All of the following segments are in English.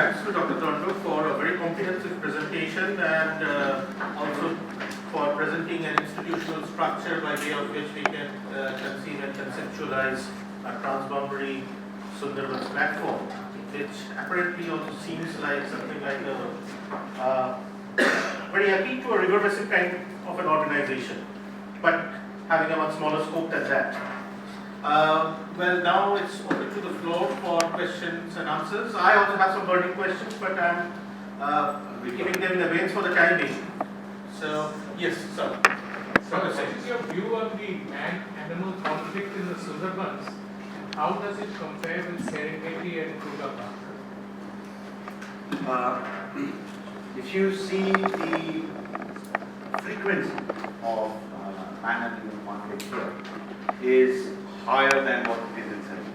thanks to Dr. Danda for a very comprehensive presentation and also for presenting an institutional structure by way of which we can conceive and conceptualize a transboundary Sundarbans platform, which apparently also seems like something like a very akin to a river basin kind of an organization, but having a much smaller scope than that. Well, now it's open to the floor for questions and answers. I also have some burning questions, but I'm keeping them in abeyance for the time being. So, yes, sir. So, what is your view on the man-animal conflict in the Sundarbans? How does it compare with Serengeti and Kolkata? If you see the frequency of man-animal conflict here is higher than what it is in Serengeti,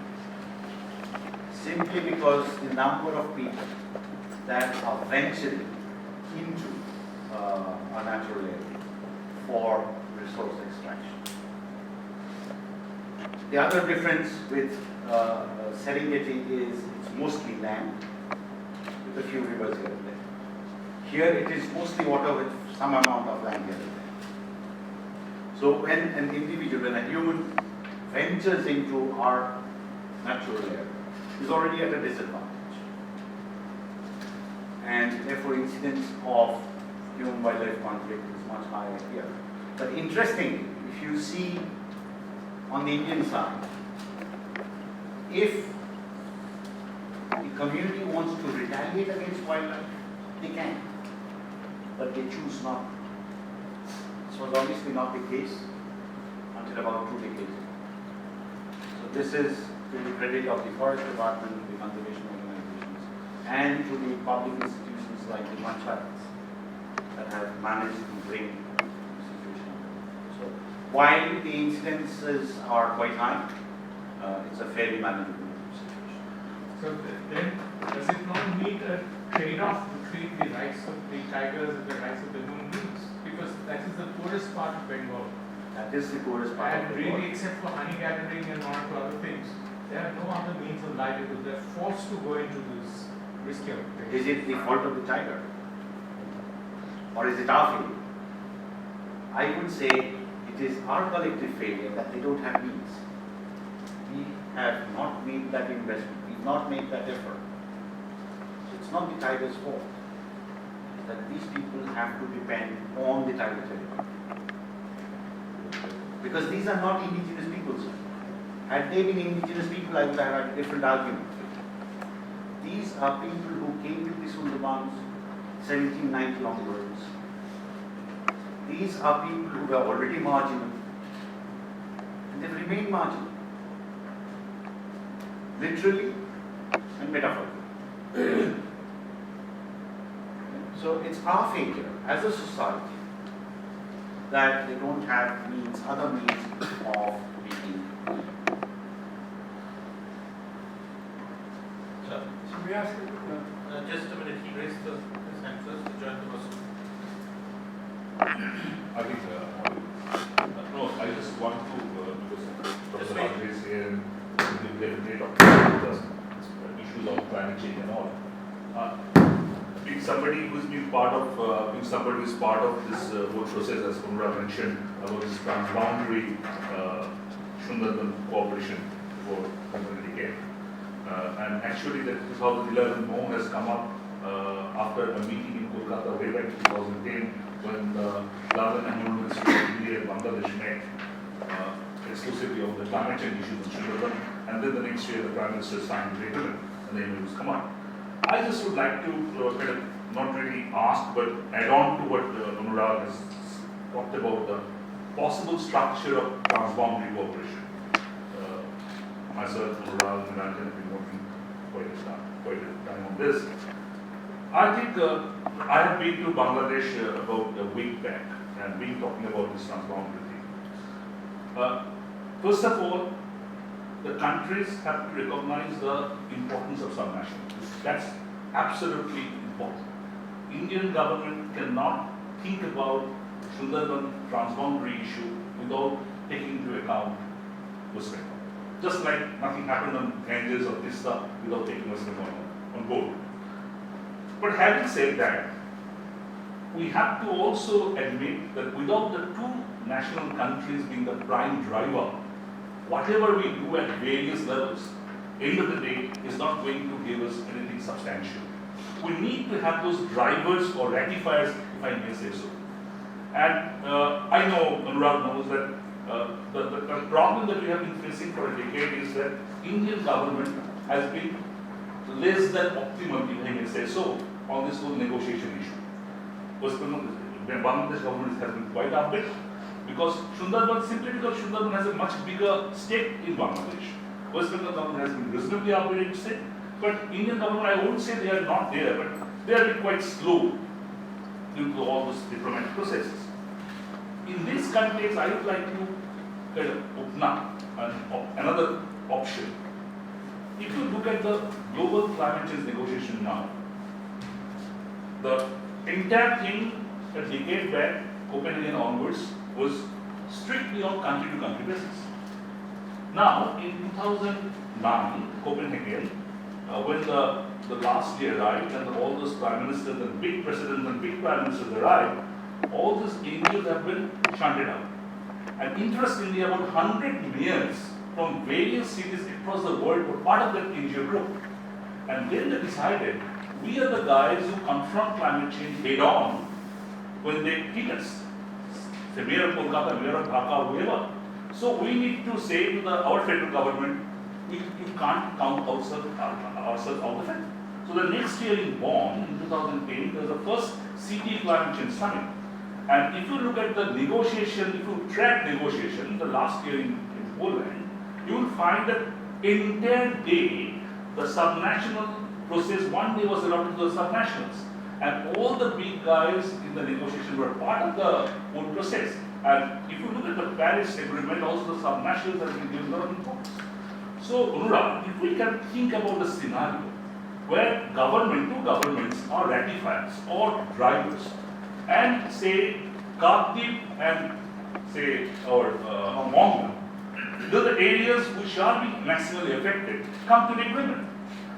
simply because the number of people that are venturing into a natural area for resource extraction. The other difference with Serengeti is it's mostly land with a few rivers here and there. Here it is mostly water with some amount of land here and there. So when an individual, when a human ventures into our natural area, is already at a disadvantage. And therefore incidence of human-wildlife conflict is much higher here. But interestingly, if you see on the Indian side, if the community wants to retaliate against wildlife, they can, but they choose not. This was obviously not the case until about 2 decades ago. So this is to the credit of the Forest Department, the conservation organizations, and to the public institutions like the panchayats that have managed to bring the situation under. So while the incidences are quite high, it's a fairly manageable situation. So then, does it not need a trade-off between the rights of the tigers and the rights of the human beings? Because that is the poorest part of Bengal. That is the poorest part And of the really, world. except for honey gathering and one or two other things, they have no other means of livelihood. They're forced to go into this risky occupation. Is it the fault of the tiger? Or is it our failure? I would say it is our collective failure that they don't have means. We have not made that investment. We've not made that effort. So it's not the tiger's fault. It's that these people have to depend on the tiger territory. Because these are not indigenous peoples. Had they been indigenous people, I would have had a different argument. These are people who came to the Sundarbans 1790 onwards. These are people who were already marginal, and they've remained marginal, literally and metaphorically. So it's our failure as a society that they don't have means, other means of making. Should we ask just a minute, he raised his hand first to join the person. I think, no, I just want to, because Professor Andre is here and we will talk about the issues of climate change and all. Being somebody who's been part of, somebody who's part of this whole process, as Anurag mentioned, about this transboundary Sundarban cooperation for community care. And actually, the 2011 MOU has come up after a meeting in Kolkata way back in 2010 when the Nilanjan Ghosh and India and Bangladesh met exclusively on the climate change issues in Sundarban, and then the next year the Prime Minister signed the agreement and the MOUs come out. I just would like to kind of not really ask but add on to what Anurag has talked about, the possible structure of transboundary cooperation. Myself, Anurag, and Nilanjan have been working quite a time on this. I think I have been to Bangladesh about a week back and been talking about this transboundary thing. First of all, the countries have to recognize the importance of subnationals. That's absolutely important. Indian government cannot think about Sundarban transboundary issue without taking into account West Bengal. Just like nothing happened on Ganges or Tista without taking West Bengal on board. But having said that, we have to also admit that without the two national countries being the prime driver, whatever we do at various levels, end of the day is not going to give us anything substantial. We need to have those drivers or ratifiers, if I may say so. And I know Anurag knows that the problem that we have been facing for a decade is that Indian government has been less than optimal, if I may say so, on this whole negotiation issue. Bangladesh government has been quite upbeat because Sundarbans, simply because Sundarbans has a much bigger stake in Bangladesh. West Bengal government has been reasonably upbeat, to say, but Indian government, I won't say they are not there, but they are quite slow due to all those diplomatic processes. In this context, I would like to kind of open up another option. If you look at the global climate change negotiation now, the entire thing a decade back, Copenhagen onwards, was strictly on country-to-country basis. Now, in 2009, Copenhagen, when the last year arrived and all those prime ministers and big presidents and big prime ministers arrived, all these NGOs have been shunted out. And interestingly, about 100 mayors from various cities across the world were part of that NGO group. And then they decided, we are the guys who confront climate change head on when they hit us. The mayor of Kolkata, mayor of Dhaka, whoever. So we need to say to our federal government, you can't count ourselves out of it. So the next year in Bonn, in 2010, there was the first CT Climate Change Summit. And if you look at the negotiation, if you track negotiation, the last year in Poland, you will find that entire day, the subnational process, one day was allotted to the subnationals. And all the big guys in the negotiation were part of the whole process. And if you look at the Paris Agreement, also the subnationals have been given a lot of importance. So, Anurag, if we can think about a scenario where two governments are ratifiers or drivers, and say Kartip and say our Mongol, these are the areas which are being maximally affected, come to an agreement.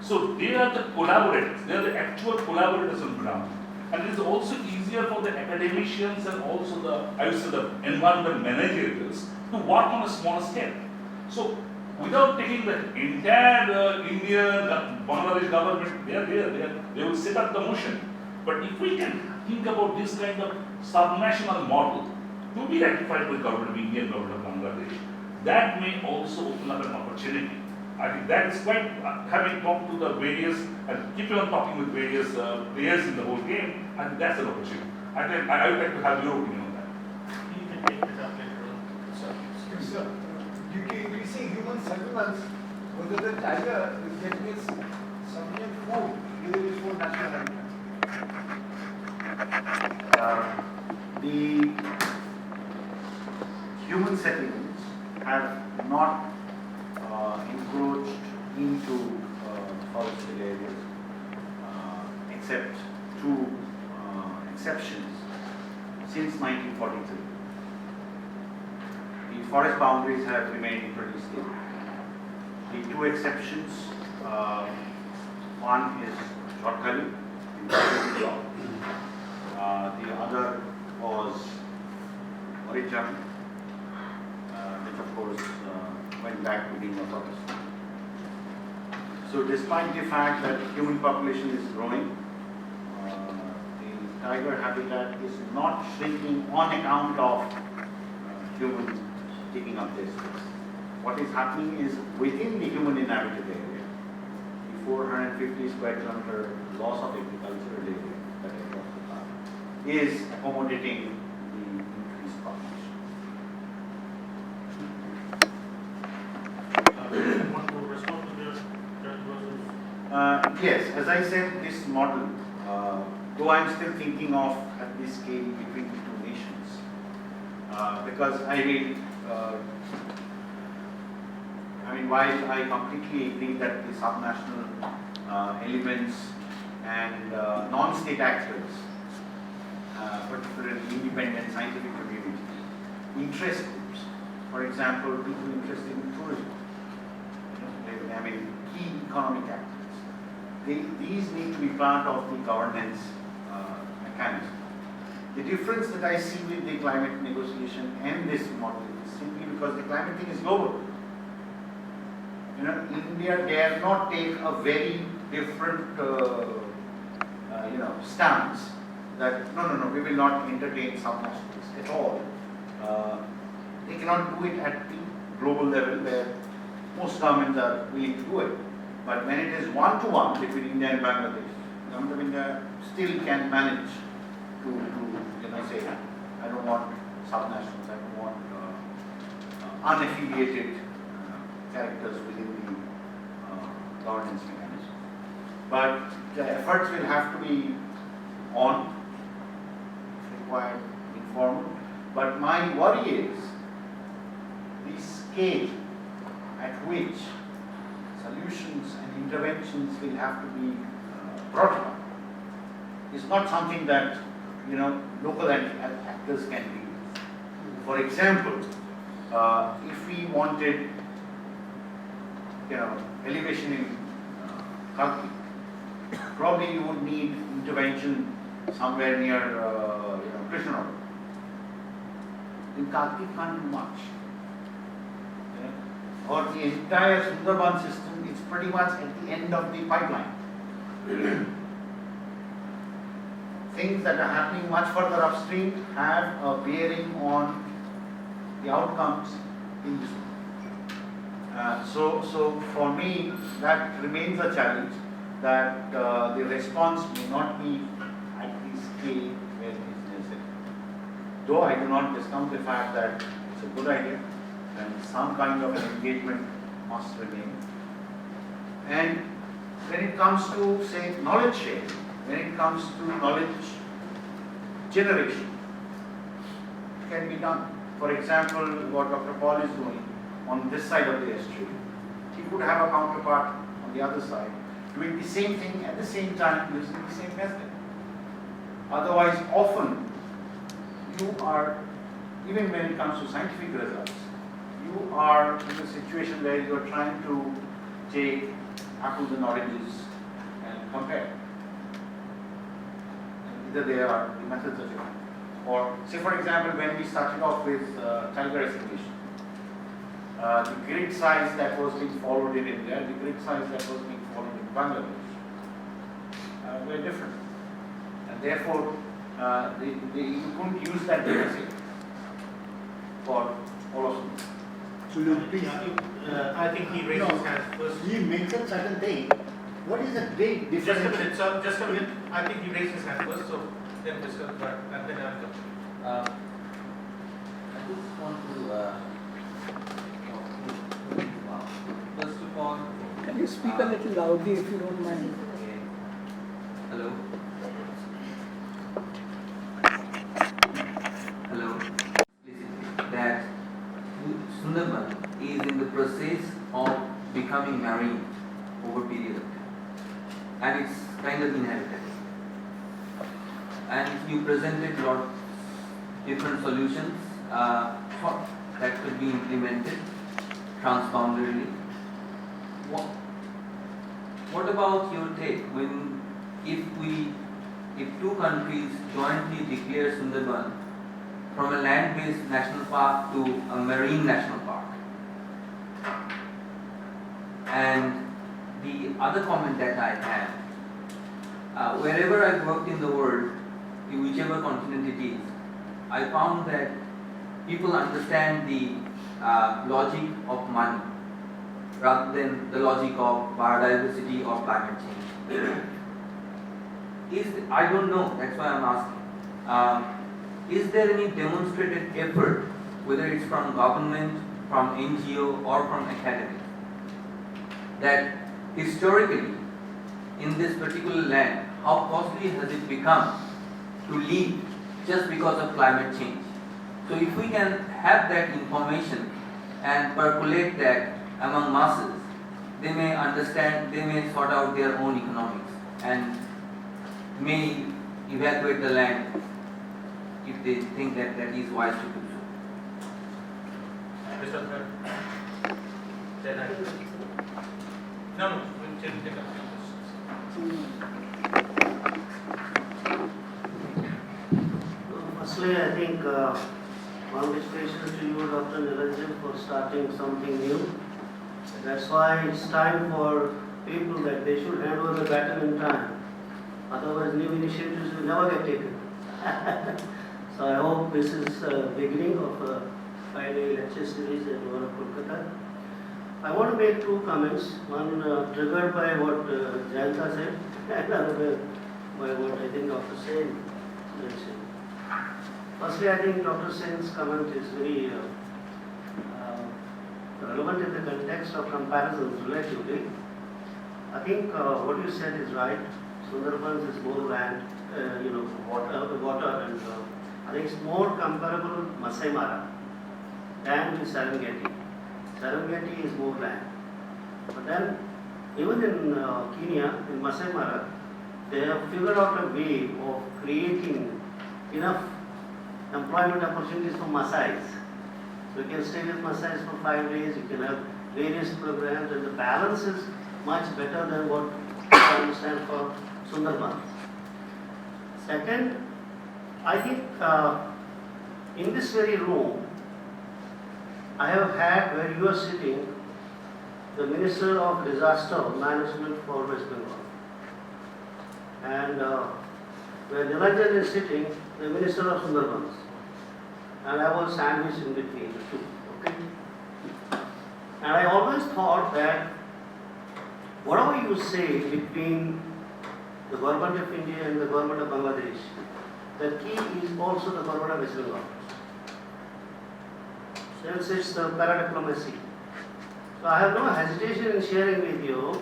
So they are the collaborators, they are the actual collaborators on ground. And it is also easier for the academicians and also the environmental managers to work on a smaller scale. So without taking the entire Indian, Bangladesh government, they are there, they will set up the motion. But if we can think about this kind of subnational model to be ratified by the government of India and government of Bangladesh, that may also open up an opportunity. I think that is quite, having talked to the various, and keeping on talking with various players in the whole game, I think that's an opportunity. I would like to have your opinion on that. You can take it up later on. Sir, you see human settlements, whether the tiger is getting its sufficient food within its own national habitat. The human settlements have not encroached into forested areas, except two exceptions since 1943. The forest boundaries have remained pretty stable. The two exceptions, one is Jharkhand in Punjab. The other was Orichan, which of course went back to being a forest. So despite the fact that human population is growing, the tiger habitat is not shrinking on account of humans taking up their space. What is happening is within the human inhabited area, the 450 square kilometer loss of agricultural area that I talked about is accommodating the increased population. Want to respond to the Yes, as I said, this model, though I'm still thinking of at this scale between the two nations, because while I completely agree that the subnational elements and non-state actors, particularly independent scientific communities, interest groups, for example, people interested in tourism, key economic actors, these need to be part of the governance mechanism. The difference that I see with the climate negotiation and this model is simply because the climate thing is global. India dare not take a very different, stance that no, we will not entertain subnationals at all. They cannot do it at the global level where most governments are willing to do it. But when it is one-to-one between India and Bangladesh, the government of India still can manage to say, I don't want subnationals, I don't want unaffiliated characters within the governance mechanism. But the efforts will have to be on, if required, informal. But my worry is the scale at which solutions and interventions will have to be brought about is not something that local actors can do. For example, if we wanted elevation in Kalki, probably you would need intervention somewhere near Krishnanagar. In Kalki can't do much. Or the entire Sundarbans system is pretty much at the end of the pipeline. Things that are happening much further upstream have a bearing on the outcomes in this one. So for me, that remains a challenge, that the response may not be at the scale where it is necessary. Though I do not discount the fact that it's a good idea and some kind of an engagement must remain. And when it comes to, say, knowledge sharing, when it comes to knowledge generation, it can be done. For example, what Dr. Paul is doing on this side of the estuary, he could have a counterpart on the other side, doing the same thing at the same time using the same method. Otherwise, often, you are, even when it comes to scientific results, you are in a situation where you are trying to take apples and oranges and compare. And either they are, the methods are different. Or, say for example, when we started off with tiger estimation, the grid size that was being followed in India, the grid size that was being followed in Bangladesh, were different. And therefore, you couldn't use that data set for all of them. So you please. I think he raised his hand first. He mentioned certain thing. What is the big difference? Just a minute, sir. Just a minute. I think he raised his hand first, so then discuss that, and then I'll come. I just want to first of all, Can you speak a little loudly if you don't mind? hello. Hello. That Sundarban is in the process of becoming marine over a period of time, and it's kind of inevitable. And you presented lot different solutions that could be implemented transboundarily. What about your take when if two countries jointly declare Sundarban from a land-based national park to a marine national park? And the other comment that I have, wherever I've worked in the world, in whichever continent it is, I found that people understand the logic of money rather than the logic of biodiversity or climate change. I don't know, that's why I'm asking. Is there any demonstrated effort, whether it's from government, from NGO or from academics, that historically in this particular land, how costly has it become to live just because of climate change? So if we can have that information and percolate that among masses, they may understand, they may sort out their own economics and may evacuate the land if they think that that is wise to do so. Mr. Third. Then I. No, we'll take up the questions. Firstly, I think congratulations to you, Dr. Nilanjan, for starting something new. That's why it's time for people that they should hand over the baton in time. Otherwise, new initiatives will never get taken. So I hope this is the beginning of a 5-day lecture series at ORF Kolkata. I want to make two comments. One triggered by what Jayanta said, and another by what I think Dr. Sen mentioned. Firstly, I think Dr. Sen's comment is very relevant in the context of comparisons relatively. I think what you said is right. Sundarbans is more land, water, and I think it's more comparable to Masai Mara than to Serengeti. Serengeti is more land. But then, even in Kenya, in Masai Mara, they have figured out a way of creating enough employment opportunities for Masais. So you can stay with Masais for 5 days, you can have various programs, and the balance is much better than what I understand for Sundarbans. Second, I think in this very room, I have had where you are sitting, the Minister of Disaster Management for West Bengal. And where Nilanjan is sitting, the Minister of Sundarbans. And I was sandwiched in between the two. Okay? And I always thought that whatever you say between the government of India and the government of Bangladesh, the key is also the government of West Bengal. Since it's the para-diplomacy. So I have no hesitation in sharing with you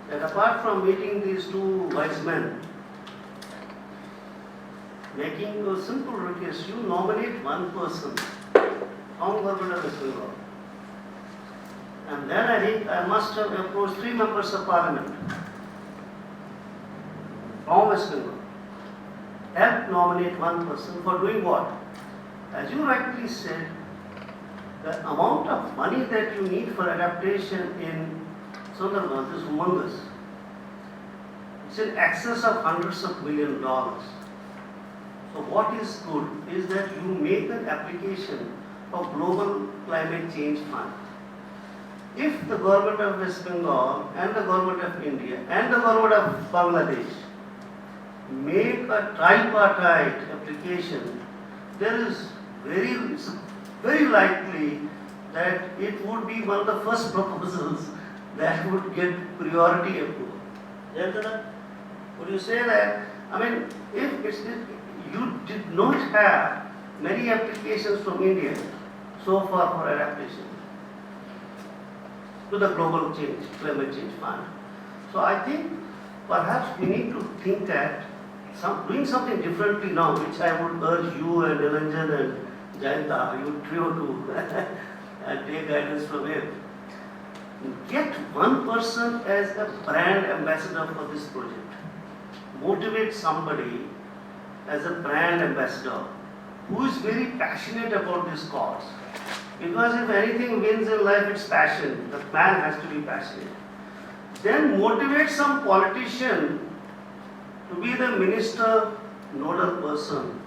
that apart from meeting these two wise men, making a simple request, you nominate one person from government of West Bengal. And then I think I must have approached 3 members of parliament from West Bengal. Help nominate one person for doing what? As you rightly said, the amount of money that you need for adaptation in Sundarbans is humongous. It's in excess of hundreds of $millions. So what is good is that you make an application of Global Climate Change Fund. If the government of West Bengal and the government of India and the government of Bangladesh make a tripartite application, there is very likely that it would be one of the first proposals that would get priority approval. Jayanta, would you say that? I mean, if you did not have many applications from India so far for adaptation to the Global Climate Change Fund. So I think perhaps we need to think at doing something differently now, which I would urge you and Nilanjan and Jayanta, you trio to take guidance from him. Get one person as a brand ambassador for this project. Motivate somebody as a brand ambassador who is very passionate about this cause. Because if anything wins in life, it's passion. The man has to be passionate. Then motivate some politician to be the minister nodal person.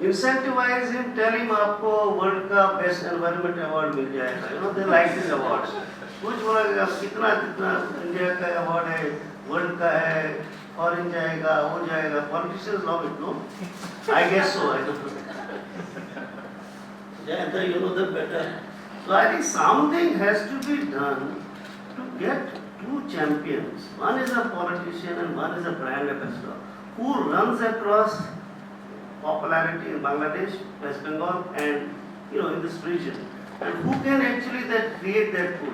Incentivize him, tell him आपको world का best environment award मिल जाएगा. You know, they like these awards. कुछ बोलेगा कितना India का award है, world का है, foreign जाएगा, वो जाएगा. Politicians love it, no? I guess so. I don't know. Yeah, you know that better. So I think something has to be done to get two champions. One is a politician and one is a brand ambassador who runs across popularity in Bangladesh, West Bengal, and in this region, and who can actually create that pool.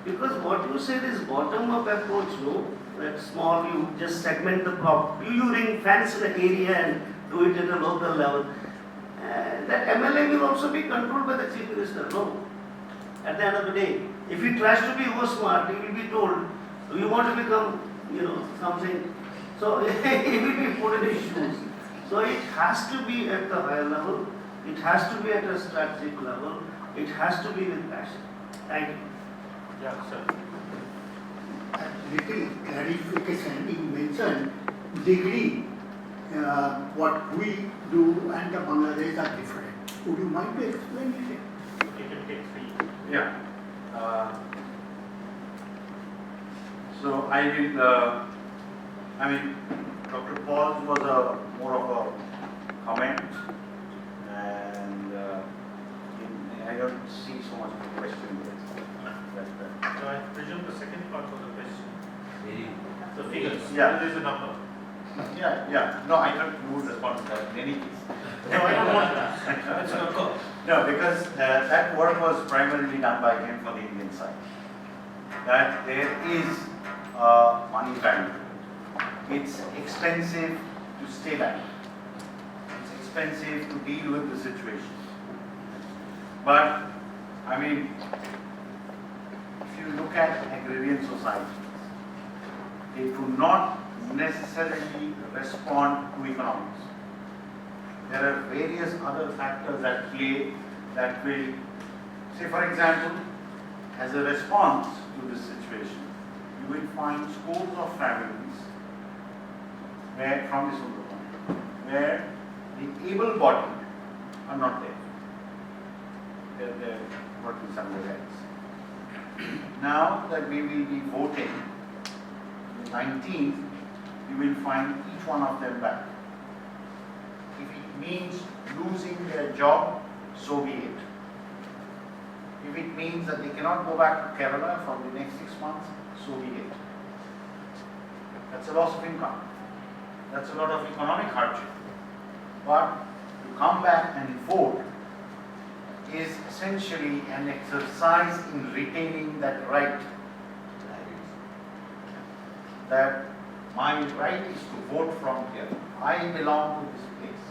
Because what you said is bottom-up approach, no? That small, you just segment the crop, you ring fence the area and do it at a local level. That MLA will also be controlled by the Chief Minister, no? At the end of the day, if he tries to be over smart, he will be told, do you want to become, something? So he will be put in his shoes. So it has to be at the higher level, it has to be at a strategic level, it has to be with passion. Thank you. Yeah, sir. little clarification. You mentioned degree, what we do and the Bangladesh are different. Would you mind to explain it? You can take 3. Yeah. So I will, Dr. Paul's was more of a comment, and I don't see so much of a question there. So I presume the second part of the question, the figures, Yeah. there is a number. Yeah. No, I don't know the response to that in any case. No, I don't want that. That's your call. No, because that work was primarily done by him for the Indian side. That there is money value. It's expensive to stay back. It's expensive to deal with the situation. But, if you look at agrarian societies, they do not necessarily respond to economics. There are various other factors at play that will, say for example, as a response to this situation, you will find scores of families where, from the Sundarbans, where the able-bodied are not there. They're working somewhere else. Now that we will be voting, the 19th, you will find each one of them back. If it means losing their job, so be it. If it means that they cannot go back to Kerala for the next 6 months, so be it. That's a loss of income. That's a lot of economic hardship. But to come back and vote is essentially an exercise in retaining that right. That my right is to vote from here. I belong to this place.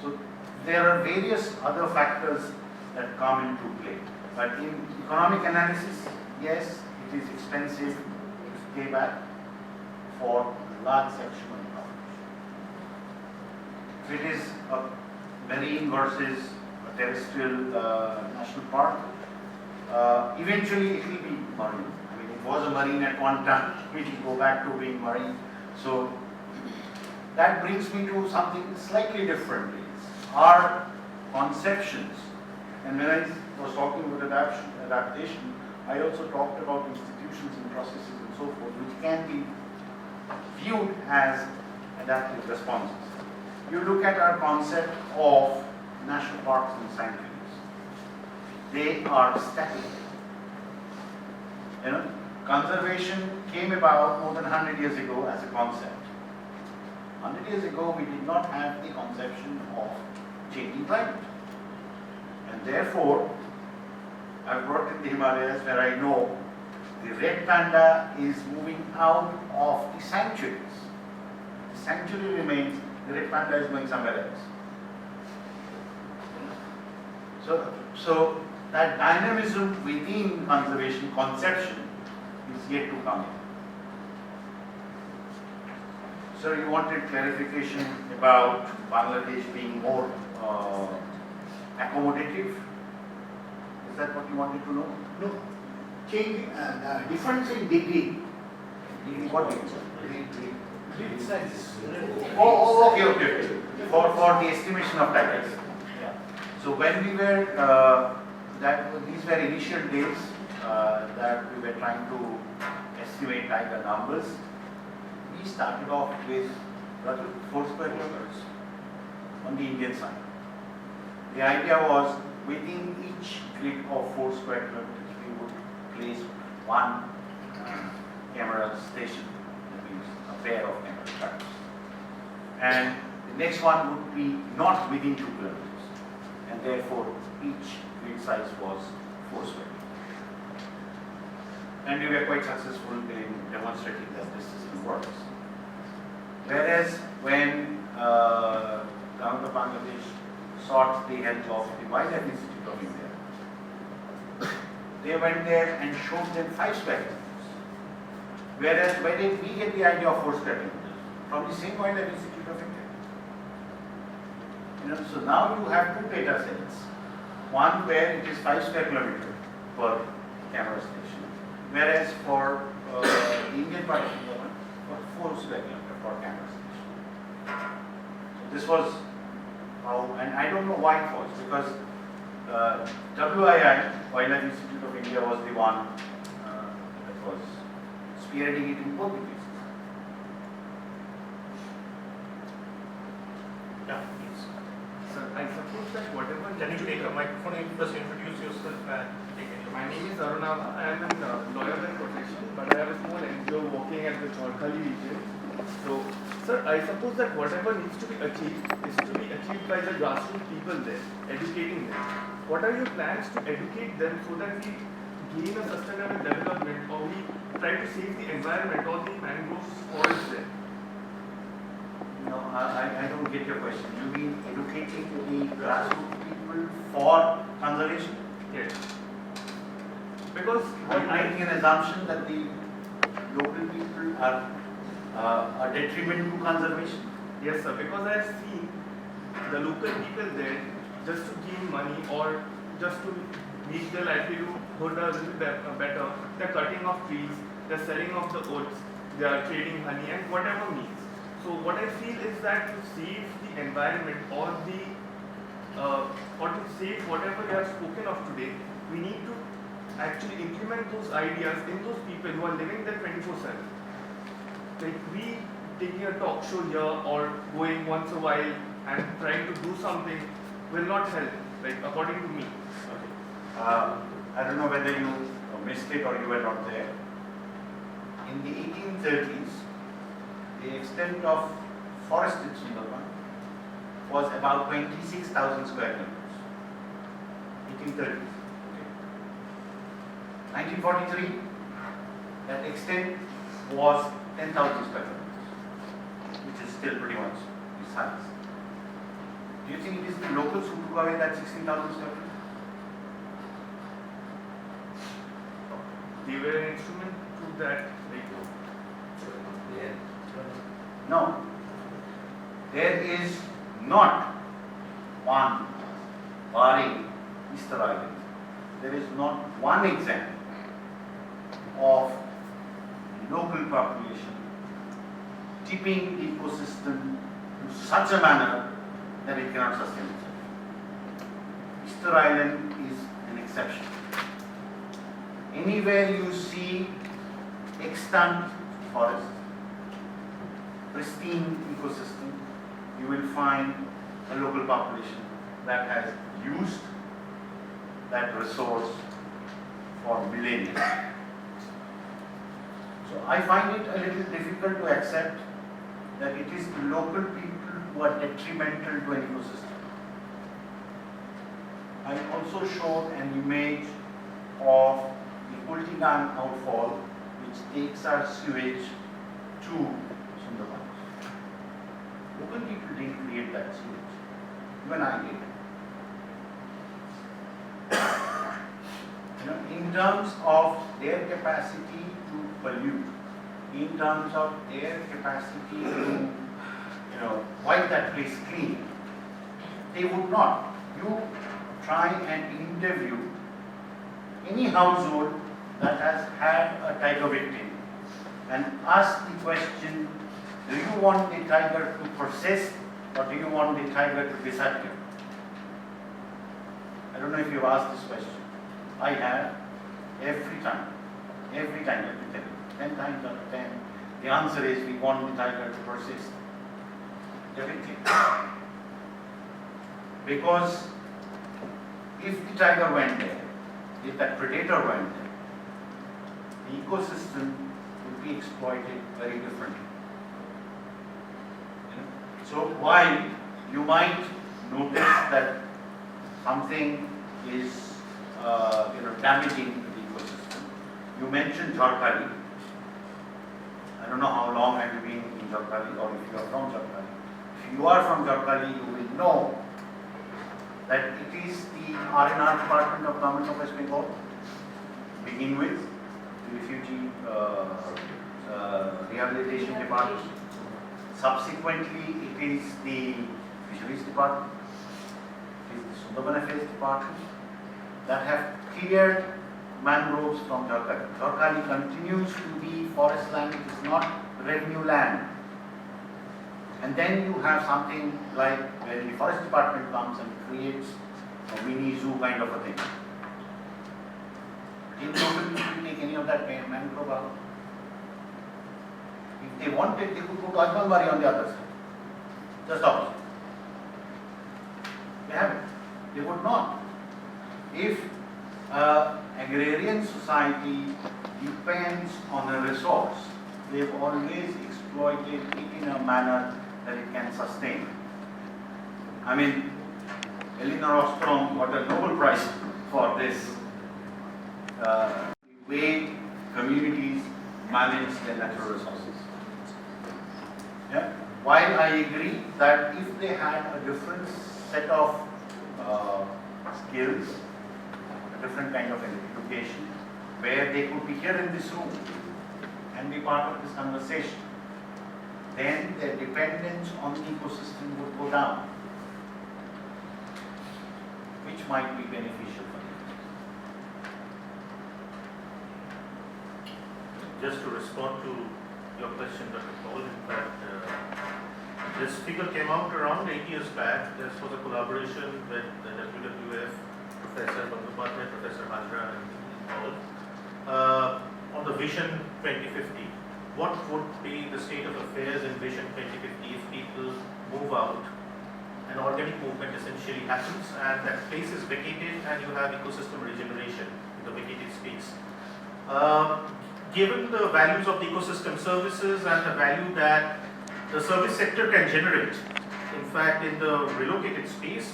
So there are various other factors that come into play. But in economic analysis, yes, it is expensive to stay back for a large section of the population. If it is a marine versus a terrestrial national park, eventually it will be marine. It was a marine at one time, we will go back to being marine. So that brings me to something slightly different. Our conceptions, and when I was talking about adaptation, I also talked about institutions and processes and so forth, which can be viewed as adaptive responses. You look at our concept of national parks and sanctuaries. They are static. Conservation came about more than 100 years ago as a concept. 100 years ago, we did not have the conception of changing climate. And therefore, I've worked in the Himalayas where I know the red panda is moving out of the sanctuaries. The sanctuary remains, the red panda is going somewhere else. So that dynamism within conservation conception is yet to come in. So you wanted clarification about Bangladesh being more accommodative? Is that what you wanted to know? No. Change the difference in degree. What? Grid size. Okay. For the estimation of tigers. So when we were, these were initial days that we were trying to estimate tiger numbers. We started off with 4 square kilometers on the Indian side. The idea was within each grid of 4 square kilometers, we would place one camera station, that means a pair of camera traps. And the next one would be not within 2 kilometers, and therefore each grid size was 4 square kilometers. And we were quite successful in demonstrating that this system works. Whereas when Government of Bangladesh sought the help of the Wildlife Institute of India, they went there and showed them 5 square kilometers. Whereas where did we get the idea of 4 square kilometers? From the same Wildlife Institute of India. So now you have 2 data sets. One where it is 5 square kilometers per camera station, whereas for the Indian part of Sundarban was 4 square kilometers for campus. So this was how, and I don't know why it was, because WII, Wildlife Institute of India, was the one that was spearheading it in both the cases. Yeah, please. Sir, I suppose that whatever. Can you take a microphone and first introduce yourself and take any? My name is Arunava. I am a lawyer by profession, but I have a small NGO working at the Jharkhali region. So, sir, I suppose that whatever needs to be achieved is to be achieved by the grassroots people there, educating them. What are your plans to educate them so that we gain a sustainable development, or we try to save the environment or the mangrove forests there? No, I don't get your question. You mean educating the grassroots people for conservation? Yes. Because Or making an assumption that the local people are a detriment to conservation? yes, sir, because I have seen the local people there just to gain money or just to make their livelihood a little better. They're cutting off trees, they're selling off the woods, they are trading honey and whatever means. So what I feel is that to save the environment or to save whatever we have spoken of today, we need to actually implement those ideas in those people who are living there 24/7. Like we taking a talk show here or going once a while and trying to do something will not help, like according to me. I don't know whether you missed it or you were not there. In the 1830s, the extent of forested Sundarban was about 26,000 square kilometers. 1830s. Okay. 1943, that extent was 10,000 square kilometers, which is still pretty much the size. Do you think it is the locals who took away that 16,000 square kilometers? They were an instrument to that, like No. There is not one, barring Easter Island, there is not one example of local population tipping the ecosystem to such a manner that it cannot sustain itself. Easter Island is an exception. Anywhere you see extant forest, pristine ecosystem, you will find a local population that has used that resource for millennia. So I find it a little difficult to accept that it is the local people who are detrimental to an ecosystem. I also showed an image of the Kultigan outfall, which takes our sewage to Sundarbans. Local people didn't create that sewage. Even I did. In terms of their capacity to pollute, in terms of their capacity to, wipe that place clean, they would not. You try and interview any household that has had a tiger victim and ask the question, do you want the tiger to persist or do you want the tiger to disappear? I don't know if you've asked this question. I have every time, let me tell you, 10 times out of 10, the answer is we want the tiger to persist. Everything. Because if the tiger went there, if that predator went there, the ecosystem would be exploited very differently. So while you might notice that something is damaging to the ecosystem, you mentioned Jharkhali. I don't know how long have you been in Jharkhali or if you are from Jharkhali. If you are from Jharkhali, you will know that it is the R&R department of Government of West Bengal, to begin with, the refugee rehabilitation department. Subsequently, it is the fisheries department, it is the Sundarban affairs department that have cleared mangroves from Jharkhand. Jharkhand continues to be forest land, it is not revenue land. And then you have something like where the forest department comes and creates a mini zoo kind of a thing. Did nobody take any of that mangrove out? If they wanted, they could go to Ajmanbari on the other side. Just opposite. They haven't. They would not. If agrarian society depends on a resource, they've always exploited it in a manner that it can sustain. I mean, Elinor Ostrom got a Nobel Prize for this way communities manage their natural resources. Yeah? While I agree that if they had a different set of skills, a different kind of education, where they could be here in this room and be part of this conversation, then their dependence on the ecosystem would go down, which might be beneficial for them. Just to respond to your question, Dr. Paul, in fact, this figure came out around 8 years back. This was a collaboration with the WWF, Professor Bandyopadhyay, Professor Hajra, and all, on the Vision 2050. What would be the state of affairs in Vision 2050 if people move out? An organic movement essentially happens and that place is vacated and you have ecosystem regeneration in the vacated space. Given the values of the ecosystem services and the value that the service sector can generate, in fact in the relocated space,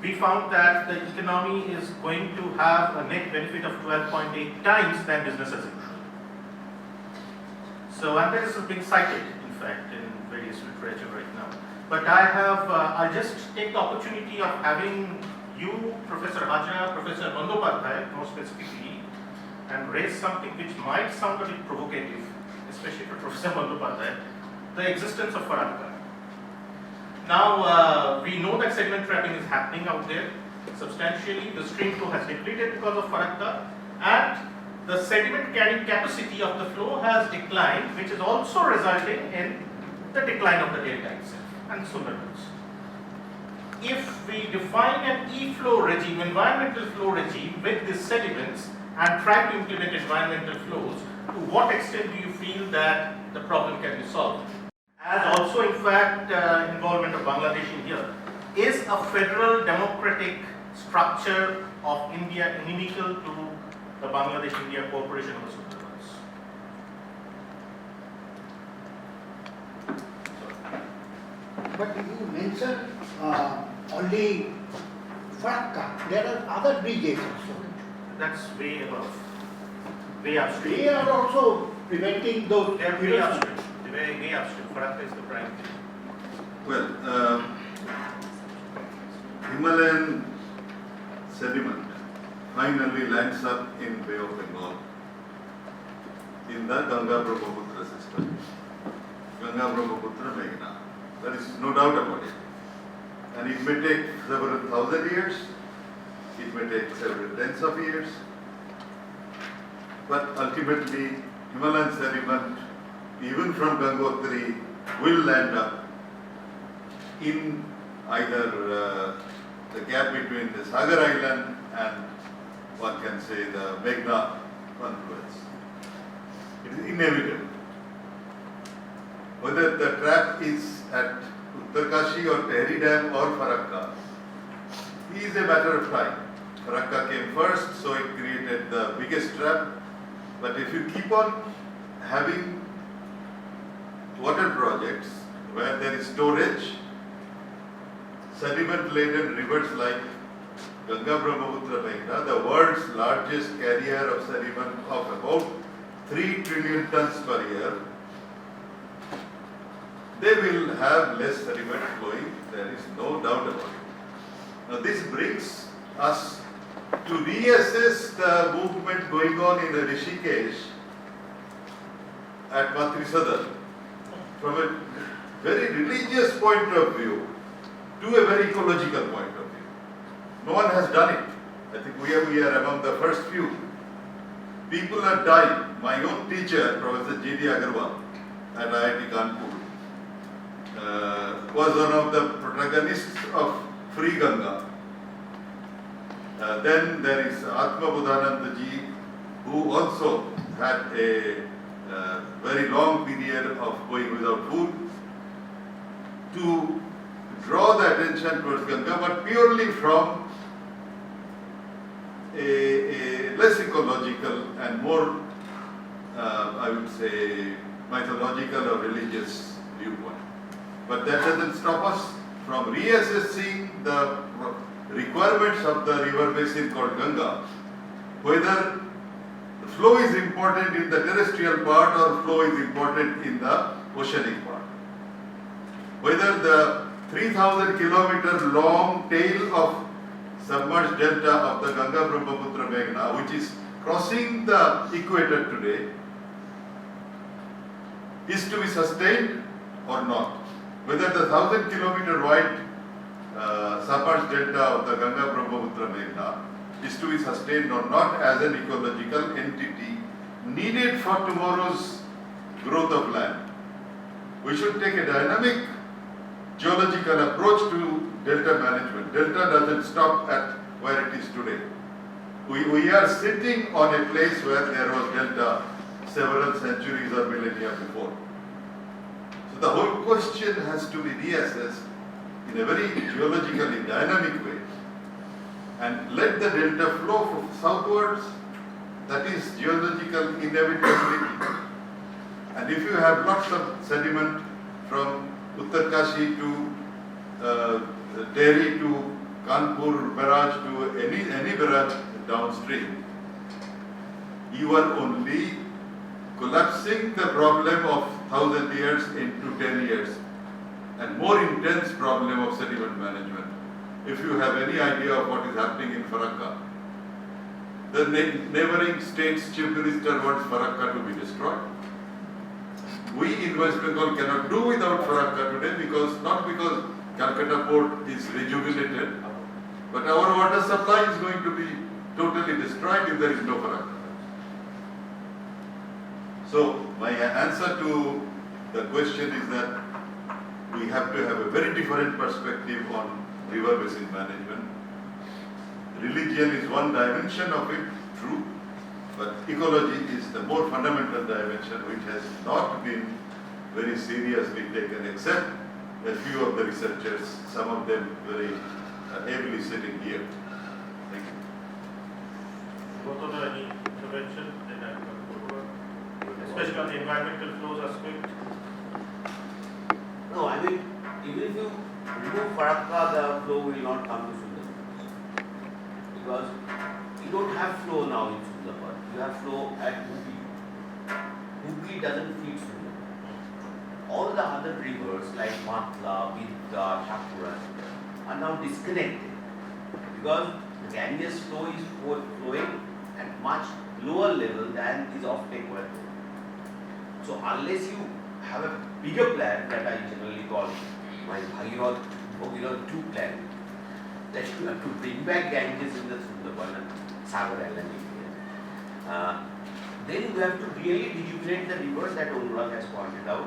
we found that the economy is going to have a net benefit of 12.8 times than business as usual. So, and this is being cited, in fact, in various literature right now. But I'll just take the opportunity of having you, Professor Hajra, Professor Bandyopadhyay, more specifically, and raise something which might sound a bit provocative, especially for Professor Bandyopadhyay, the existence of Farakka. Now, we know that sediment trapping is happening out there substantially. The stream flow has depleted because of Farakka, and the sediment carrying capacity of the flow has declined, which is also resulting in the decline of the delta itself and Sundarbans. If we define an e-flow regime, environmental flow regime with these sediments and try to implement environmental flows, to what extent do you feel that the problem can be solved? As also, in fact, involvement of Bangladesh in here, is a federal democratic structure of India inimical to the Bangladesh-India cooperation of the Sundarbans? But you mentioned only Farakka. There are other bridges also. That's way above, way upstream. They are also preventing those. They are way upstream. Way upstream. Farakka is the prime thing. Well, Himalayan sediment finally lands up in Bay of Bengal, in the Ganga-Brahmaputra system. Ganga-Brahmaputra Meghna. There is no doubt about it. And it may take several thousand years, it may take several tens of years, but ultimately Himalayan sediment, even from Gangotri, will land up in either the gap between the Sagar Island and one can say the Meghna confluence. It is inevitable. Whether the trap is at Uttarkashi or Tehri Dam or Farakka is a matter of time. Farakka came first, so it created the biggest trap. But if you keep on having water projects where there is storage, sediment-laden rivers like Ganga Brahmaputra Meghna, the world's largest carrier of sediment of about 3 trillion tons per year, they will have less sediment flowing, there is no doubt about it. Now this brings us to reassess the movement going on in the Rishikesh at Matrisadar from a very religious point of view to a very ecological point of view. No one has done it. I think we are among the first few. people are dying. My own teacher, Professor G.D. Agarwal at IIT Kanpur, was one of the protagonists of Free Ganga. Then there is Atma Buddhananda ji, who also had a very long period of going without food, to draw the attention towards Ganga, but purely from a less ecological and more, I would say, mythological or religious viewpoint. But that doesn't stop us from reassessing the requirements of the river basin called Ganga, whether the flow is important in the terrestrial part or flow is important in the oceanic part. Whether the 3,000 kilometer long tail of submerged delta of the Ganga Brahmaputra Meghna, which is crossing the equator today, is to be sustained or not. Whether the 1,000 kilometer wide submerged delta of the Ganga Brahmaputra Meghna is to be sustained or not as an ecological entity needed for tomorrow's growth of land. We should take a dynamic geological approach to delta management. Delta doesn't stop at where it is today. We are sitting on a place where there was delta several centuries or millennia before. So the whole question has to be reassessed in a very geologically dynamic way and let the delta flow southwards. That is geological inevitability. And if you have lots of sediment from Uttarkashi to Tehri to Kanpur barrage to any barrage downstream, you are only collapsing the problem of 1,000 years into 10 years and more intense problem of sediment management. If you have any idea of what is happening in Farakka, the neighboring state's chief minister wants Farakka to be destroyed. We in West Bengal cannot do without Farakka today not because Calcutta port is rejuvenated, but our water supply is going to be totally destroyed if there is no Farakka. So my answer to the question is that we have to have a very different perspective on river basin management. Religion is one dimension of it, true, but ecology is the more fundamental dimension which has not been very seriously taken except a few of the researchers, some of them very ably sitting here. Thank you. Both of any intervention in that, especially on the environmental flows aspect? No, I mean, even if you remove Farakka, the flow will not come to Sundarbans. Because you don't have flow now in Sundarbans. You have flow at Hooghly. Hooghly doesn't feed Sundarbans. All the other rivers like Matla, Vidda, Chakuran are now disconnected. Because the Ganges flow is flowing at much lower level than is offtake water. So unless you have a bigger plan that I generally call my Bhagirath 2 plan, that you have to bring back Ganges in the Sundarbans and Sagar Island area. Then you have to really rejuvenate the rivers that Anurag has pointed out.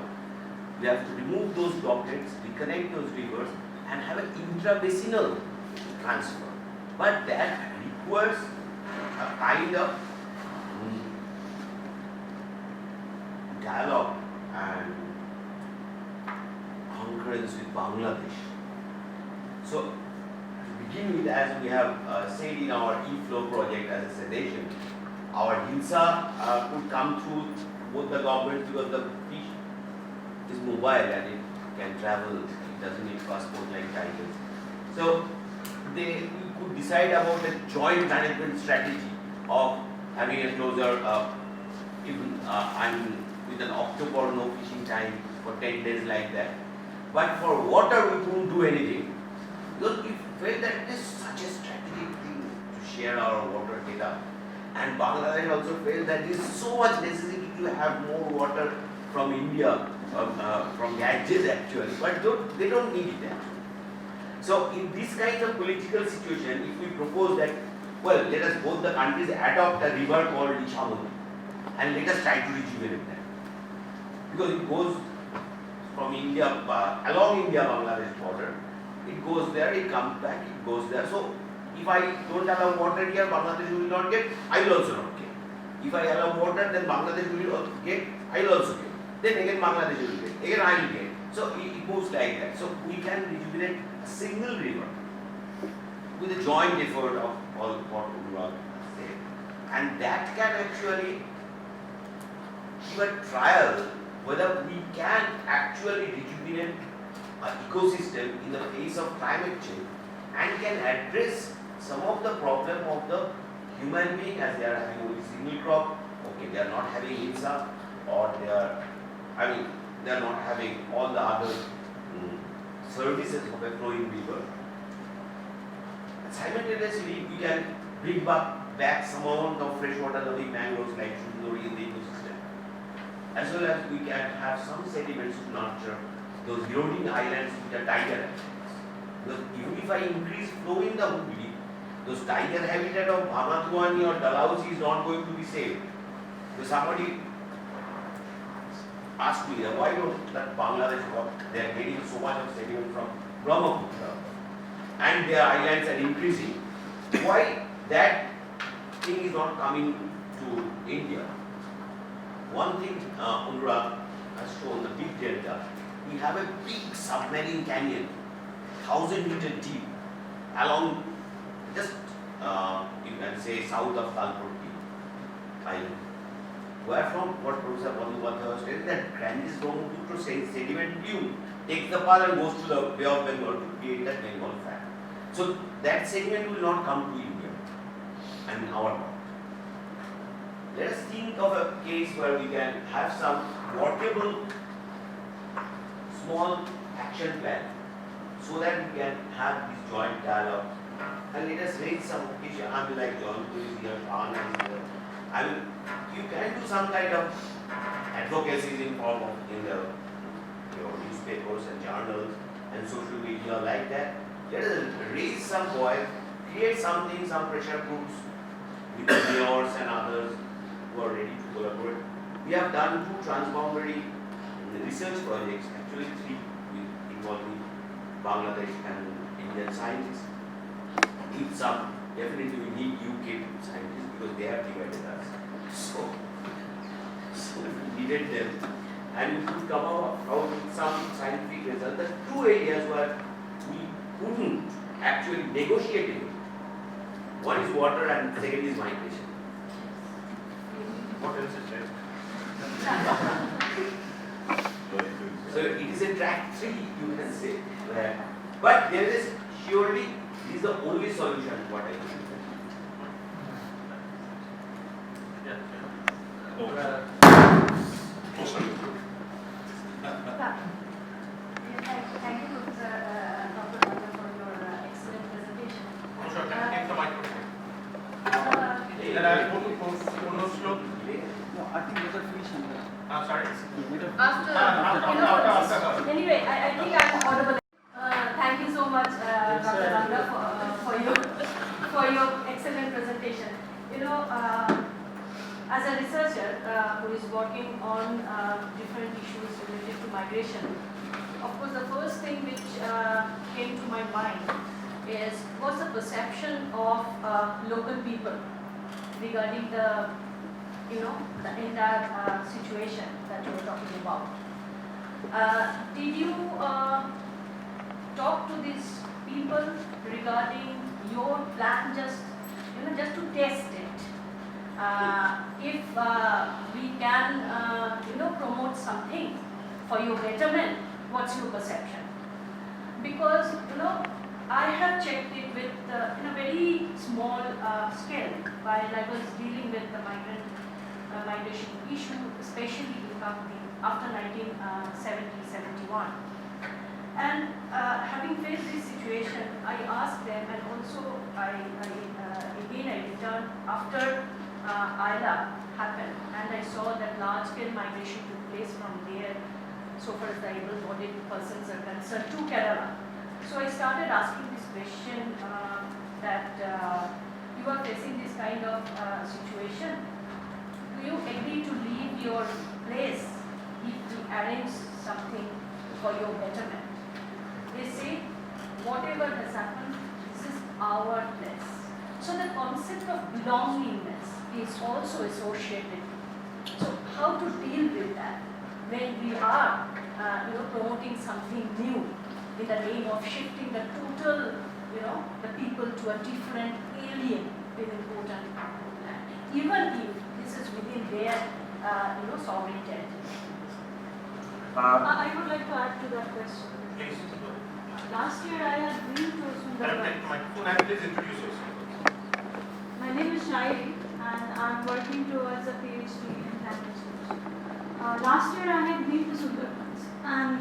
We have to remove those blockades, reconnect those rivers and have an intra-basinal transfer. But that requires a kind of dialogue and concurrence with Bangladesh. So, to begin with, as we have said in our e-flow project as a sedation, our Hinsa could come through both the governments because the fish is mobile and it can travel, it doesn't need passport like tigers. So, we could decide about a joint management strategy of having a closer, with an October no fishing time for 10 days like that. But for water we couldn't do anything because we felt that it is such a strategic thing to share our water data. And Bangladesh also felt that there is so much necessity to have more water from India, from Ganges actually, but they don't need it actually. So in this kind of political situation, if we propose that well, let us both the countries adopt a river called Ichamoni and let us try to rejuvenate that. Because it goes from India, along India-Bangladesh border, it goes there, it comes back, it goes there. So, if I don't allow water here, Bangladesh will not get, I will also not get. If I allow water, then Bangladesh will get, I will also get. Then again Bangladesh will get, again I will get. So, it moves like that. So, we can rejuvenate a single river with a joint effort of all what Anurag said. And that can actually give a trial whether we can actually rejuvenate an ecosystem in the face of climate change and can address some of the problem of the human being as they are having only single crop, okay, they are not having INSA or they are, they are not having all the other services of a flowing river. Simultaneously, we can bring back some amount of freshwater loving mangroves like Sundarbans in the ecosystem, as well as we can have some sediments to nurture those eroding islands which are tiger habitats. Because even if I increase flow in the Hooghly, those tiger habitat of Bhamatwani or Dalhousie is not going to be saved. So somebody asked me, why don't that Bangladesh, they are getting so much of sediment from Brahmaputra and their islands are increasing, why that thing is not coming to India? One thing Anurag has shown, the big delta, we have a big submarine canyon, 1,000-meter deep, along just you can say south of Talpurti Island. Where from what Professor Bandyopadhyay was saying, that Ganges Brahmaputra sediment plume takes the path and goes to the Bay of Bengal to create that Bengal fan. So that sediment will not come to India and our part. Let us think of a case where we can have some workable small action plan so that we can have this joint dialogue and let us raise some issue. I mean, like John who is here, Anna is here. I mean, you can do some kind of advocacy in form of in the newspapers and journals and social media like that. Let us raise some voice, create something, some pressure groups with the mayors and others who are ready to collaborate. We have done 2 transboundary research projects, actually 3 involving Bangladesh and Indian scientists. Need some, definitely we need UK scientists because they have divided us. So we needed them and we could come out with some scientific results. The 2 areas where we couldn't actually negotiate it. One is water and second is migration. What else is there? So it is a track 3, you can say. But there is surely, this is the only solution what I think. Thank you, Professor Dr. Danda, for your excellent presentation. Sure, can I take the microphone? Uh, Then I'll go to Punoslo. No, I think those are finished. Sorry. Anyway, I think I'm audible. Thank you so much, Dr. Danda, for your excellent presentation. As a researcher who is working on different issues related to migration, of course, the first thing which came to my mind is what's the perception of local people regarding the entire situation that you were talking about. Did you talk to these people regarding your plan, just to test it? If we can, promote something for your betterment, what's your perception? Because, I have checked it with, in a very small scale while I was dealing with the migration issue, especially in Company after 1970-71. And having faced this situation, I asked them, and also I returned after ILA happened, and I saw that large-scale migration took place from there, so far as the able-bodied persons are concerned, to Kerala. So I started asking this question that you are facing kind of situation, do you agree to leave your place if we arrange something for your betterment? They say, whatever has happened, this is our place. So the concept of belongingness is also associated. So how to deal with that when we are promoting something new in the name of shifting the total, the people to a different alien within quote unquote land, even if this is within their, sovereign territory. I would like to add to that question. Please. Last year I had been to Sundarbans. Microphone and please introduce yourself. My name is Shairi and I'm working towards a PhD in climate change. Last year I had been to Sundarbans and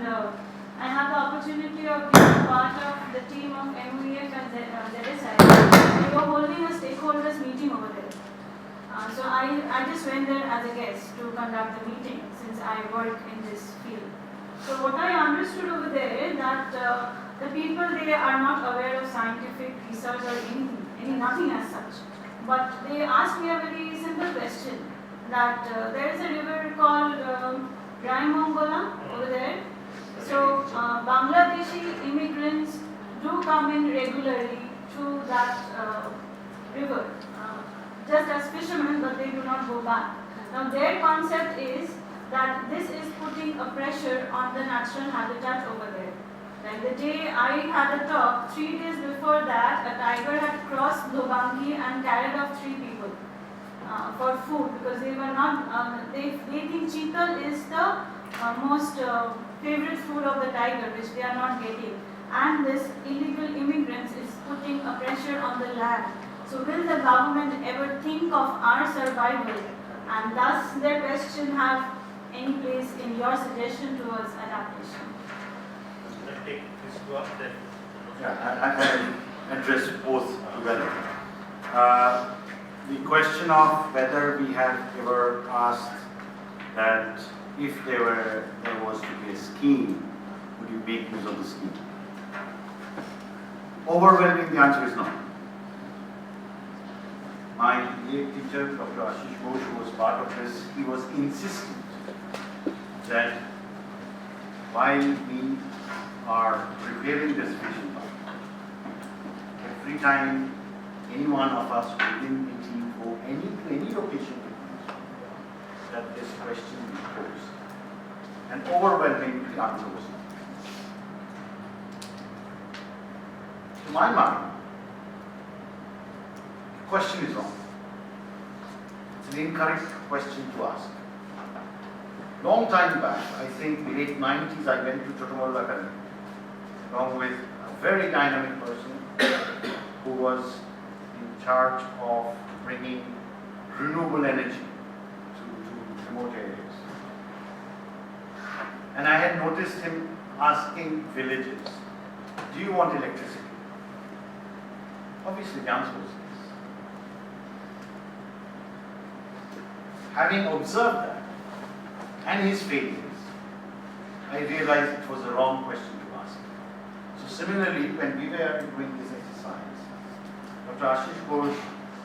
I had the opportunity of being part of the team of MOEF and ZSI. We were holding a stakeholders meeting over there. So I just went there as a guest to conduct the meeting since I work in this field. So what I understood over there that the people they are not aware of scientific research or anything, nothing as such. But they asked me a very simple question that there is a river called Mongola over there. So Bangladeshi immigrants do come in regularly to that river, just as fishermen, but they do not go back. Now their concept is that this is putting a pressure on the natural habitat over there. Like the day I had a talk, 3 days before that, a tiger had crossed Lobangi and carried off 3 people for food because they were not, they think cheetal is the most favorite food of the tiger, which they are not getting. And this illegal immigrants is putting a pressure on the land. So will the government ever think of our survival? And does their question have any place in your suggestion towards adaptation? Take this to us then. Yeah, I address both together. The question of whether we have ever asked that if there was to be a scheme, would you make use of the scheme? Overwhelming, the answer is no. My late teacher, Dr. Ashish Ghosh, who was part of this, he was insistent that while we are preparing this vision, every time any one of us within the team go any location, that this question be posed. And overwhelmingly the answer was no. To my mind, the question is wrong. It's an incorrect question to ask. Long time back, I think the late 90s, I went to Chotomalla along with a very dynamic person who was in charge of bringing renewable energy to remote areas. And I had noticed him asking villages, do you want electricity? Obviously the answer was yes. Having observed that and his failures, I realized it was the wrong question to ask. So similarly, when we were doing this exercise, Dr. Ashish Ghosh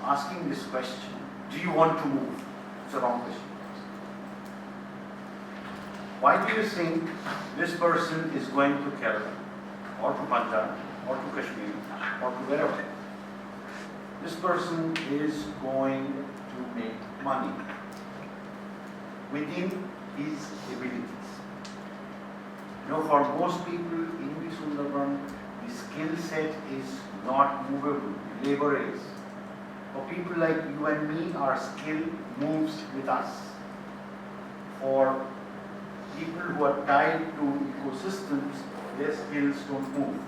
asking this question, do you want to move? It's a wrong question. Why do you think this person is going to Kerala, or to Punjab, or to Kashmir, or to wherever? This person is going to make money within his abilities. You know, for most people in the Sundarban, the skill set is not movable, the labor is. For people like you and me, our skill moves with us. For people who are tied to ecosystems, their skills don't move.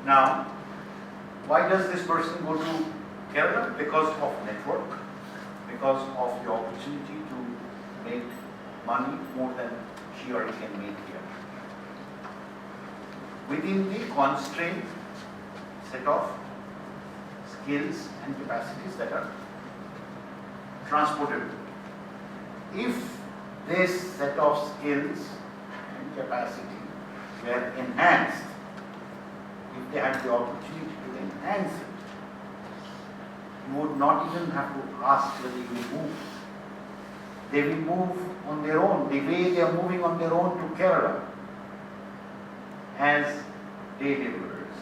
Now, why does this person go to Kerala? Because of network, because of the opportunity to make money more than she or he can make here. Within the constrained set of skills and capacities that are transportable. If this set of skills and capacity were enhanced, if they had the opportunity to enhance it, You would not even have to ask whether you will move. They will move on their own, the way they are moving on their own to Kerala as day laborers.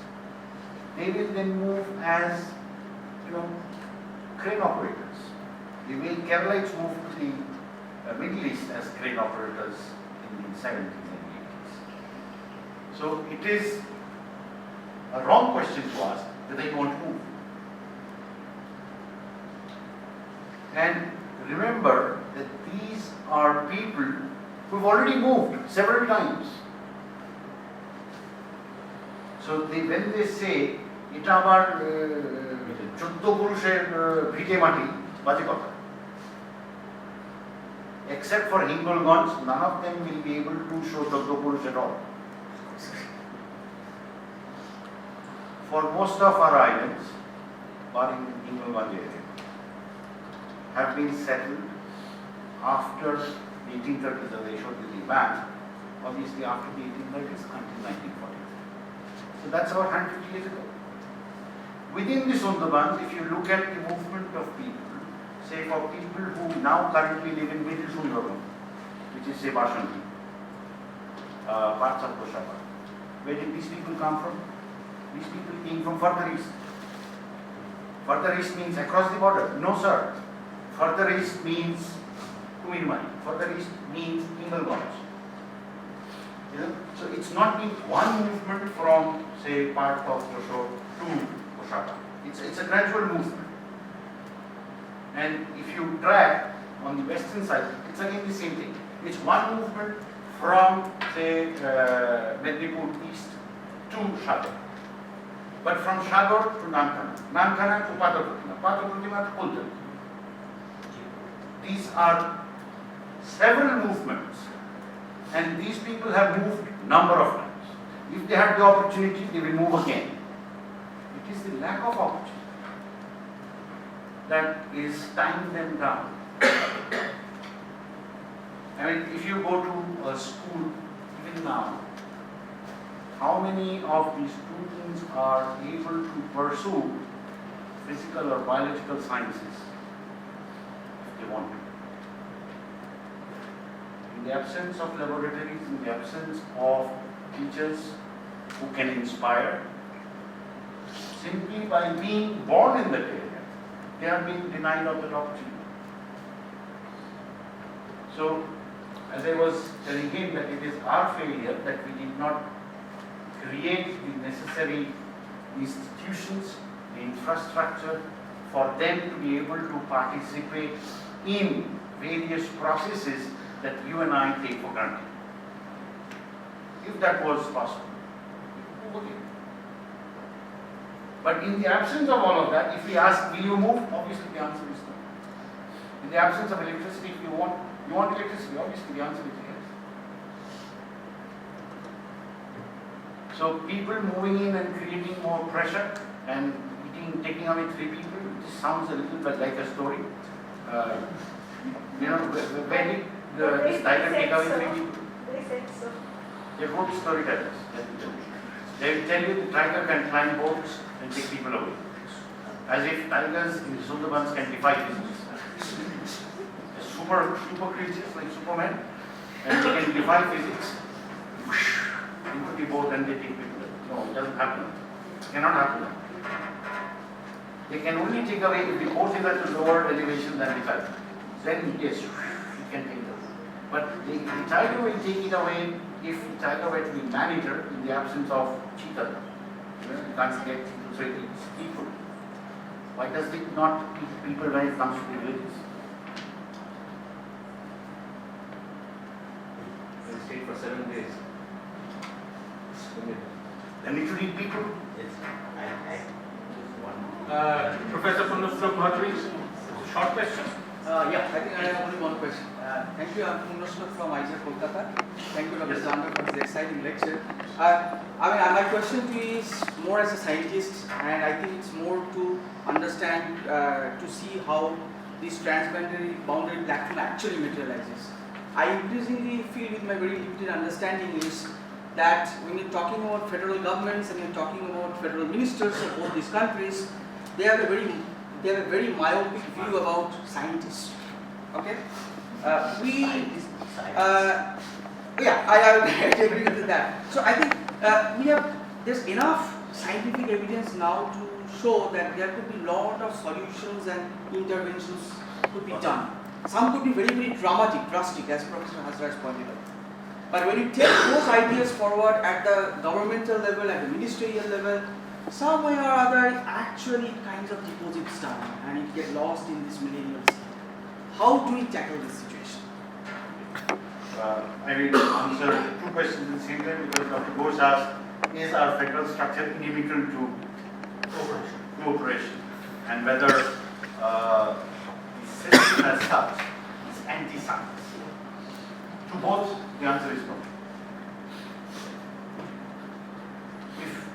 They will then move as, crane operators. The way Keralites moved to the Middle East as crane operators in the 70s and 80s. So it is a wrong question to ask whether you want to move. And remember that these are people who have already moved several times. So when they say, এটা আমার 14 পুরুষের ভিটে মাটি, বাজে কথা. Except for Hingolganj, none of them will be able to show 14 purush at all. For most of our islands, barring Hingolganj area, have been settled after the 1830s, as I showed you the map, obviously after the 1830s until 1940. So that's about 150 years ago. Within the Sundarbans, if you look at the movement of people, say for people who now currently live in Middle Sundarban, which is say Bashanti, parts of Koshapa, where did these people come from? These people came from further east. Further east means across the border. No sir. Further east means Kumirmani. Further east means Hingolganj. So it's not been one movement from say part of Koshor to Koshapa. It's a gradual movement. And if you track on the western side, it's again the same thing. It's one movement from say Mednipur east to Shador. But from Shador to Namkhana, Namkhana to Patapratima, Patapratima to Kultan. These are several movements, and these people have moved number of times. If they had the opportunity, they will move again. It is the lack of opportunity that is tying them down. I mean, if you go to a school even now, how many of these students are able to pursue physical or biological sciences if they want to? In the absence of laboratories, in the absence of teachers who can inspire, simply by being born in that area, they are being denied of that opportunity. So, as I was telling him, that it is our failure that we did not create the necessary institutions, the infrastructure for them to be able to participate in various processes that you and I take for granted. If that was possible, okay. But in the absence of all of that, if we ask, will you move? Obviously the answer is no. In the absence of electricity, if you want electricity, obviously the answer is yes. So people moving in and creating more pressure and taking away 3 people, it sounds a little bit like a story. Where did this tiger take away 3 people? They said so. They're good storytellers. They will tell you the tiger can climb boats and take people away. As if tigers in the Sundarbans can defy physics. Super creatures like Superman, and they can defy physics into the boat and they take people away. No, it doesn't happen. It cannot happen. They can only take away if the boat is at a lower elevation than the tiger. Then yes, it can take it away. But the tiger will take it away if the tiger were to be manager in the absence of cheetah. You can't get people, so it eats people. Why does it not eat people when it comes to the villages? They stay for 7 days. Then it should eat people. Yes. Professor Punnuswar Bhadri, short question. Yeah, I think I have only one question. Thank you, I'm Anurag from ORF Kolkata. Thank you, Dr. Danda, for this exciting lecture. My question to you is more as a scientist, and I think it's more to understand, to see how this transboundary black hole actually materializes. I increasingly feel, with my very limited understanding, is that when you're talking about federal governments and you're talking about federal ministers of both these countries, they have a very they have a very myopic view about scientists. Okay? Yeah, I would agree with that. So I think there's enough scientific evidence now to show that there could be lot of solutions and interventions could be done. Some could be very, very drastic, as Professor Hazra has pointed out. But when you take those ideas forward at the governmental level, at the ministerial level, some way or other, it actually kind of deposits down and it gets lost in this millennial scale. How do we tackle this situation? I will answer two questions at the same time because Dr. Ghosh asked, is our federal structure inimical to cooperation and whether the system as such is anti-science? To both, the answer is no.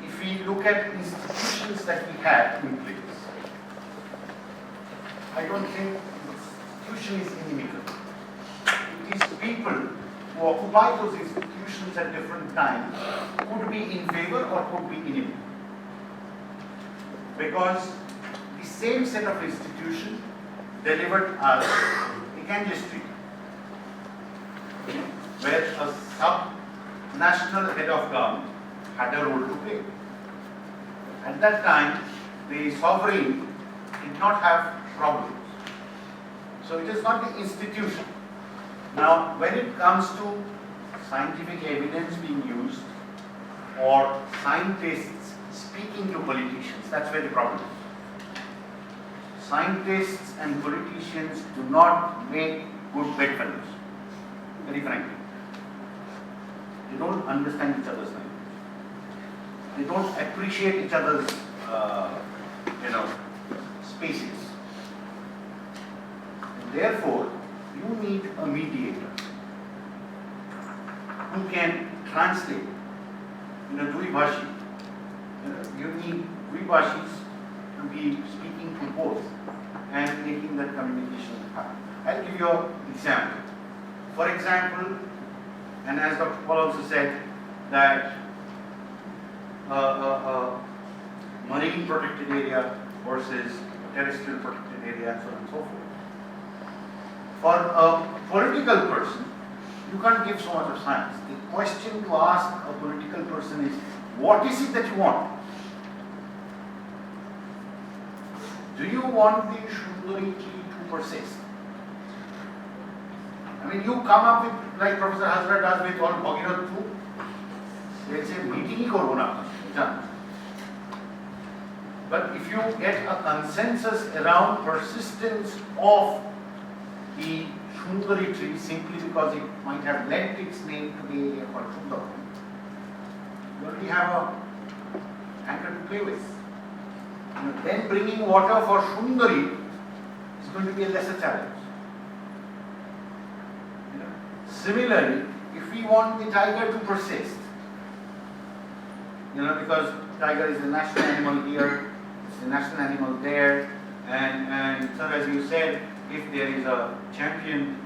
If we look at institutions that we have in place, I don't think institution is inimical. It is people who occupy those institutions at different times could be in favor or could be inimical. Because the same set of institutions delivered us a Ganges Treaty, where a sub-national head of government had a role to play. At that time, the sovereign did not have problems. So it is not the institution. Now, when it comes to scientific evidence being used or scientists speaking to politicians, that's where the problem is. Scientists and politicians do not make good bedfellows, very frankly. They don't understand each other's language. They don't appreciate each other's, spaces. And therefore, you need a mediator who can translate. Dvibhashi. You need Dvibhashis to be speaking to both and making that communication happen. I'll give you an example. For example, and as Dr. Paul also said, that marine protected area versus terrestrial protected area and so on and so forth. For a political person, you can't give so much of science. The question to ask a political person is, what is it that you want? Do you want the Sundarbans to persist? I mean, you come up with, like Professor Hazra does with all Bhagirath 2, let's say, meeting hi korbo na, done. But if you get a consensus around persistence of the Sundari tree simply because it might have lent its name to the area called Sundarban, you already have a anchor to play with. Then bringing water for Sundari is going to be a lesser challenge. Similarly, if we want the tiger to persist, because tiger is the national animal here, it's the national animal there, and so as you said, if there is a champion,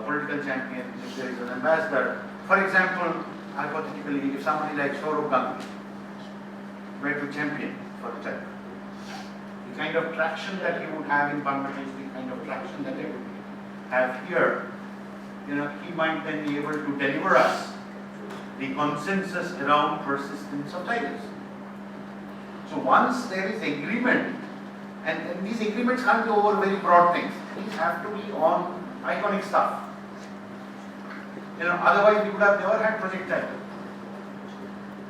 political champion, if there is an ambassador, for example, hypothetically, if somebody like Sourav Gandhi were to champion for the tiger, the kind of traction that he would have in Bangladesh, the kind of traction that he would have here, he might then be able to deliver us the consensus around persistence of tigers. So once there is agreement, and these agreements can't go over very broad things, these have to be on iconic stuff. Otherwise we would have never had Project Tiger.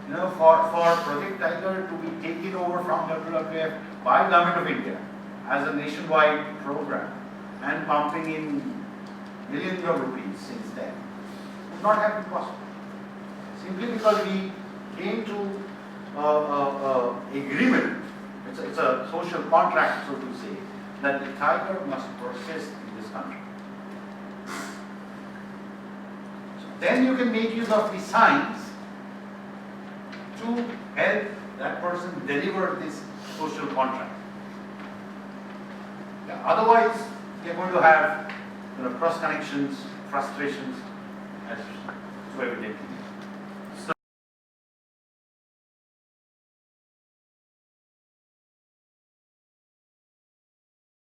For Project Tiger to be taken over from WWF by Government of India as a nationwide program and pumping in millions of rupees since then would not have been possible. Simply because we came to agreement, it's a social contract, so to say, that the tiger must persist in this country. So then you can make use of the science to help that person deliver this social contract. Otherwise, we are going to have cross connections, frustrations, as so evidently.